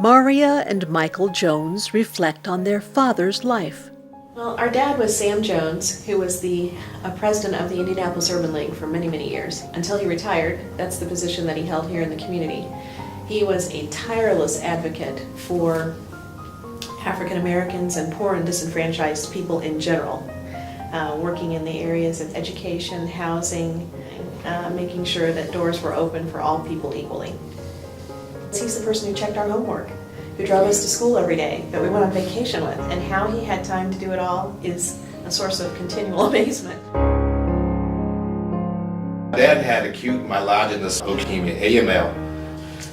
Maria and Michael Jones reflect on their father's life. Well, our dad was Sam Jones, who was the president of the Indianapolis Urban League for many, many years. Until he retired, that's the position that he held here in the community. He was a tireless advocate for African Americans and poor and disenfranchised people in general, working in the areas of education, housing, making sure that doors were open for all people equally. He's the person who checked our homework, who drove us to school every day, that we went on vacation with, and how he had time to do it all is a source of continual amazement. Dad had acute myelogenous leukemia, AML,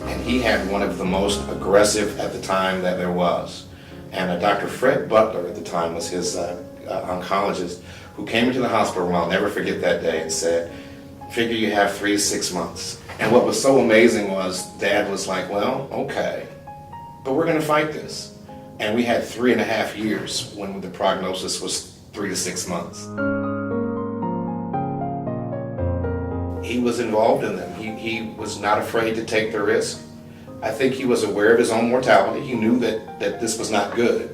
and he had one of the most aggressive at the time that there was. And Dr. Fred Butler at the time was his oncologist, who came into the hospital room, I'll never forget that day, and said, "Figure you have 3 to 6 months." And what was so amazing was Dad was like, "Well, okay, but we're going to fight this." And we had 3.5 years when the prognosis was 3 to 6 months. He was involved in them. He was not afraid to take the risk. I think he was aware of his own mortality. He knew that this was not good.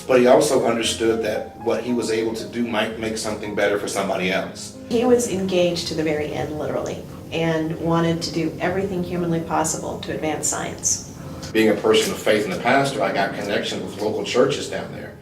But he also understood that what he was able to do might make something better for somebody else. He was engaged to the very end, literally, and wanted to do everything humanly possible to advance science. Being a person of faith and a pastor, I got connections with local churches down there.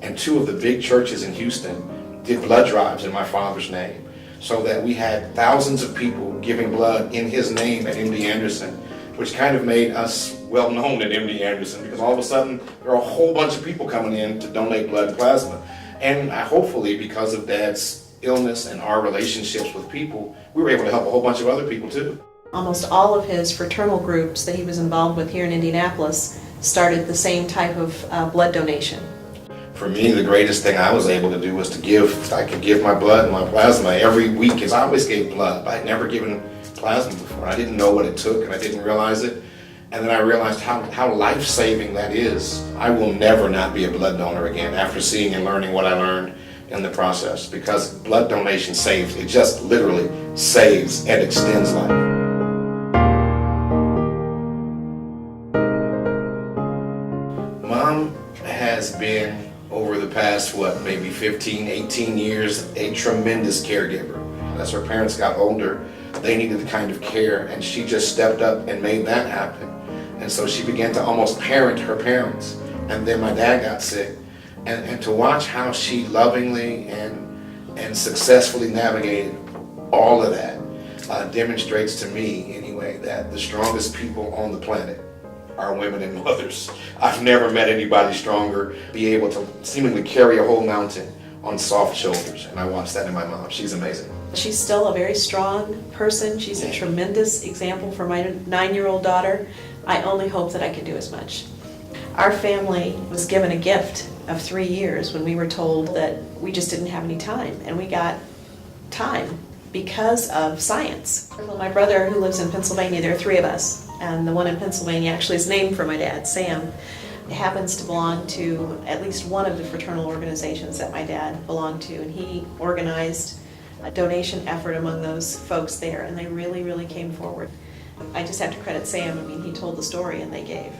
And 2 of the big churches in Houston did blood drives in my father's name, so that we had thousands of people giving blood in his name at MD Anderson, which kind of made us well known at MD Anderson, because all of a sudden there are a whole bunch of people coming in to donate blood and plasma. And hopefully, because of Dad's illness and our relationships with people, we were able to help a whole bunch of other people too. Almost all of his fraternal groups that he was involved with here in Indianapolis started the same type of blood donation. For me, the greatest thing I was able to do was to give. I could give my blood and my plasma every week, because I always gave blood, but I'd never given plasma before. I didn't know what it took, and I didn't realize it. And then I realized how life-saving that is. I will never not be a blood donor again after seeing and learning what I learned in the process, because blood donation saves. It just literally saves and extends life. Mom has been, over the past, maybe 15, 18 years, a tremendous caregiver. As her parents got older, they needed the kind of care, and she just stepped up and made that happen. And so she began to almost parent her parents. And then my dad got sick. And to watch how she lovingly and successfully navigated all of that demonstrates to me, anyway, that the strongest people on the planet are women and mothers. I've never met anybody stronger, be able to seemingly carry a whole mountain on soft shoulders. And I watched that in my mom. She's amazing. She's still a very strong person. She's a tremendous example for my 9-year-old daughter. I only hope that I can do as much. Our family was given a gift of 3 years when we were told that we just didn't have any time, and we got time because of science. My brother, who lives in Pennsylvania, there are 3 of us, and the one in Pennsylvania actually is named for my dad, Sam. It happens to belong to at least one of the fraternal organizations that my dad belonged to, and he organized a donation effort among those folks there, and they really, really came forward. I just have to credit Sam. I mean, he told the story and they gave.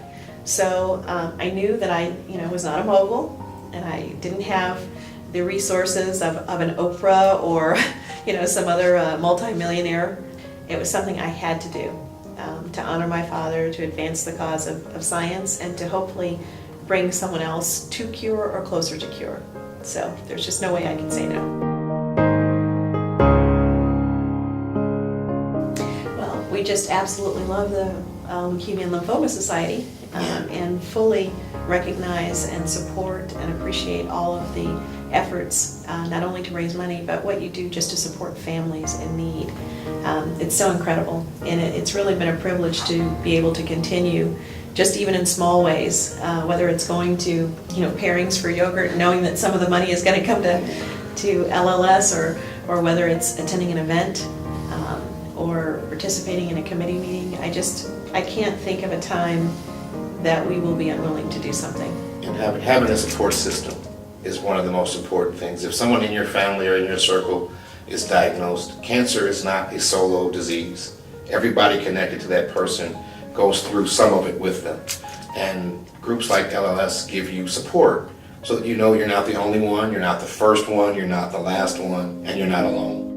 So I knew that I was not a mogul, and I didn't have the resources of an Oprah or some other multi-millionaire. It was something I had to do to honor my father, to advance the cause of science, and to hopefully bring someone else to cure or closer to cure. So there's just no way I can say no. We just absolutely love the Leukemia and Lymphoma Society and fully recognize and support and appreciate all of the efforts, not only to raise money, but what you do just to support families in need. It's so incredible, and it's really been a privilege to be able to continue, just even in small ways, whether it's going to pairings for yogurt, knowing that some of the money is going to come to LLS, or whether it's attending an event, or participating in a committee meeting. I can't think of a time that we will be unwilling to do something. And having a support system is one of the most important things. If someone in your family or in your circle is diagnosed, cancer is not a solo disease. Everybody connected to that person goes through some of it with them. And groups like LLS give you support so that you know you're not the only one, you're not the first one, you're not the last one, and you're not alone.